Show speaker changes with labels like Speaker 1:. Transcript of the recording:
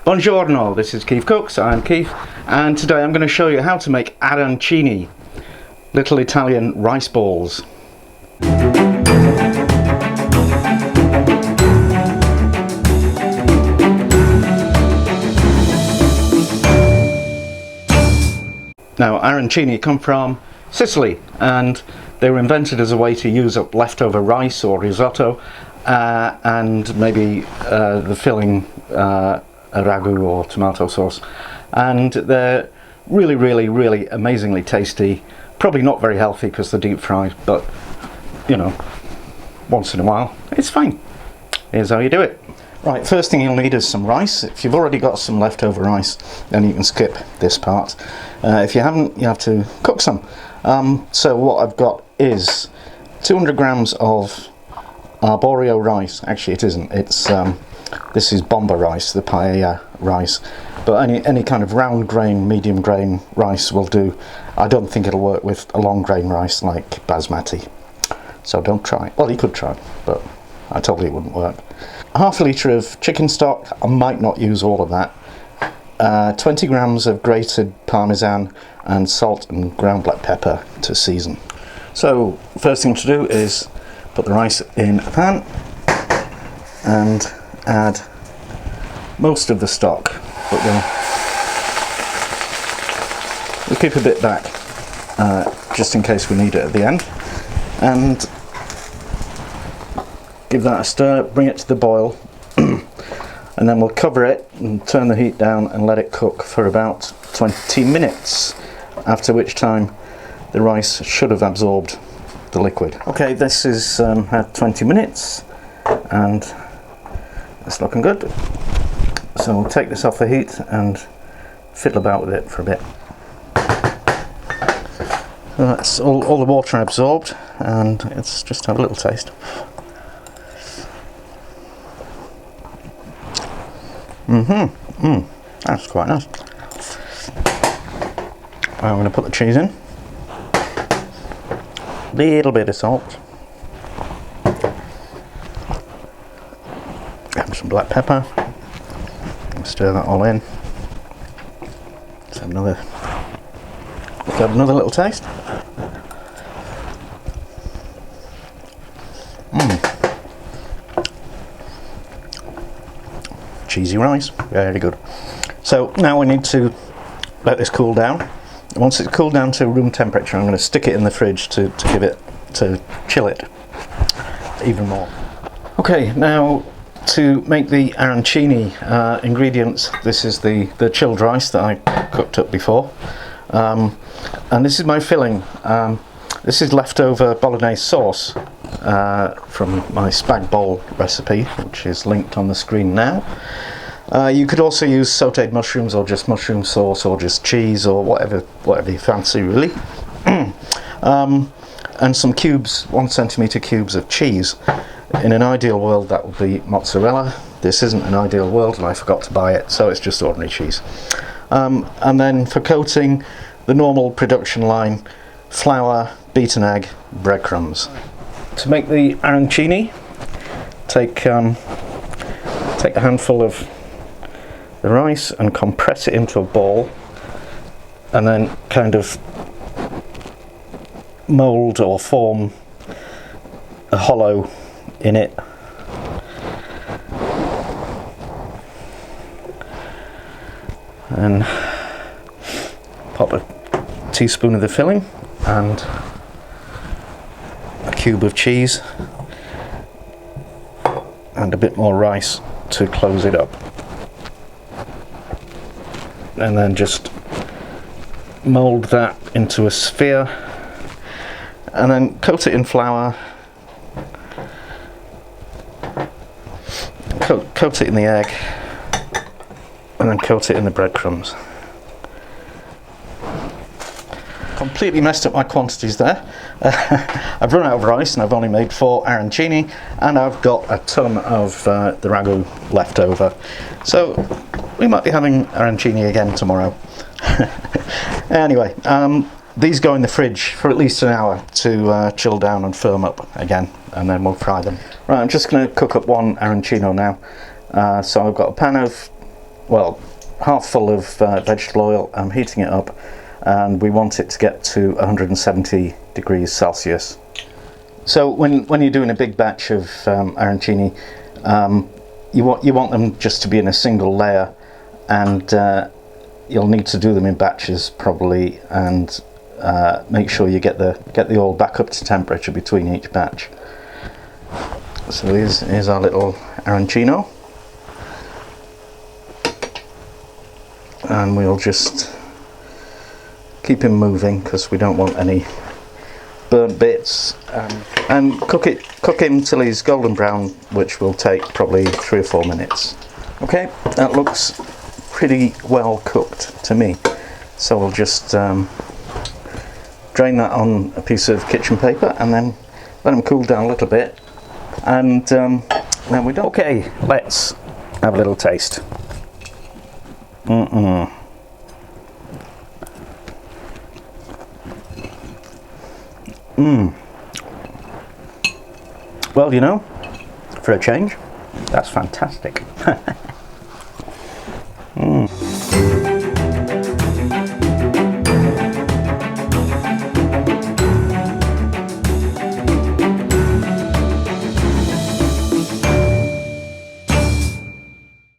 Speaker 1: Buongiorno, this is Keith Cooks, I'm Keith, and today I'm going to show you how to make arancini, little Italian rice balls. Now, arancini come from Sicily, and they were invented as a way to use up leftover rice or risotto, and maybe the filling a ragu or tomato sauce, and they're really amazingly tasty. Probably not very healthy because they're deep fried, but you know, once in a while it's fine. Here's how you do it. Right, first thing you'll need is some rice. If you've already got some leftover rice, then you can skip this part. If you haven't, you have to cook some. So what I've got is 200 grams of arborio rice. Actually it isn't, it's this is bomba rice, the paella rice, but any kind of round grain, medium grain rice will do. I don't think it'll work with a long grain rice like basmati, so don't try. Well, you could try, but I told you it wouldn't work. Half a litre of chicken stock, I might not use all of that. 20 grams of grated parmesan and salt and ground black pepper to season. So first thing to do is put the rice in a pan and add most of the stock, but we'll keep a bit back just in case we need it at the end, and give that a stir, bring it to the boil, and then we'll cover it and turn the heat down and let it cook for about 20 minutes, after which time the rice should have absorbed the liquid. Okay, this is had 20 minutes and it's looking good, so we'll take this off the heat and fiddle about with it for a bit. So that's all the water absorbed, and let's just have a little taste. That's quite nice. I'm going to put the cheese in, little bit of salt, some black pepper, stir that all in. Let's have another little taste. Cheesy rice, very good. So now we need to let this cool down. Once it's cooled down to room temperature, I'm going to stick it in the fridge to chill it even more. Okay, now to make the arancini ingredients, this is the chilled rice that I cooked up before, and this is my filling. This is leftover bolognese sauce from my spag bowl recipe, which is linked on the screen now. You could also use sautéed mushrooms, or just mushroom sauce, or just cheese, or whatever you fancy really. And some cubes, 1 centimetre cubes of cheese. In an ideal world that would be mozzarella. This isn't an ideal world and I forgot to buy it, so it's just ordinary cheese. And then for coating, the normal production line: flour, beaten egg, breadcrumbs. To make the arancini, take a handful of the rice and compress it into a ball, and then kind of mould or form a hollow in it. And pop a teaspoon of the filling and a cube of cheese and a bit more rice to close it up, and then just mould that into a sphere, and then coat it in flour, coat it in the egg, and then coat it in the breadcrumbs. Completely messed up my quantities there. I've run out of rice and I've only made 4 arancini, and I've got a ton of the ragu left over, so we might be having arancini again tomorrow. Anyway, these go in the fridge for at least an hour to chill down and firm up again, and then we'll fry them. Right, I'm just going to cook up one arancino now. So I've got a pan of well, half full of vegetable oil. I'm heating it up, and we want it to get to 170 degrees Celsius. So when you're doing a big batch of arancini, you want them just to be in a single layer, and you'll need to do them in batches probably, and make sure you get the oil back up to temperature between each batch. So here's our little arancino, and we'll just keep him moving because we don't want any burnt bits, and cook him till he's golden brown, which will take probably 3 or 4 minutes. Okay, that looks pretty well cooked to me, so we'll just drain that on a piece of kitchen paper and then let them cool down a little bit, and then we're done. Okay, let's have a little taste. Well, you know, for a change, that's fantastic.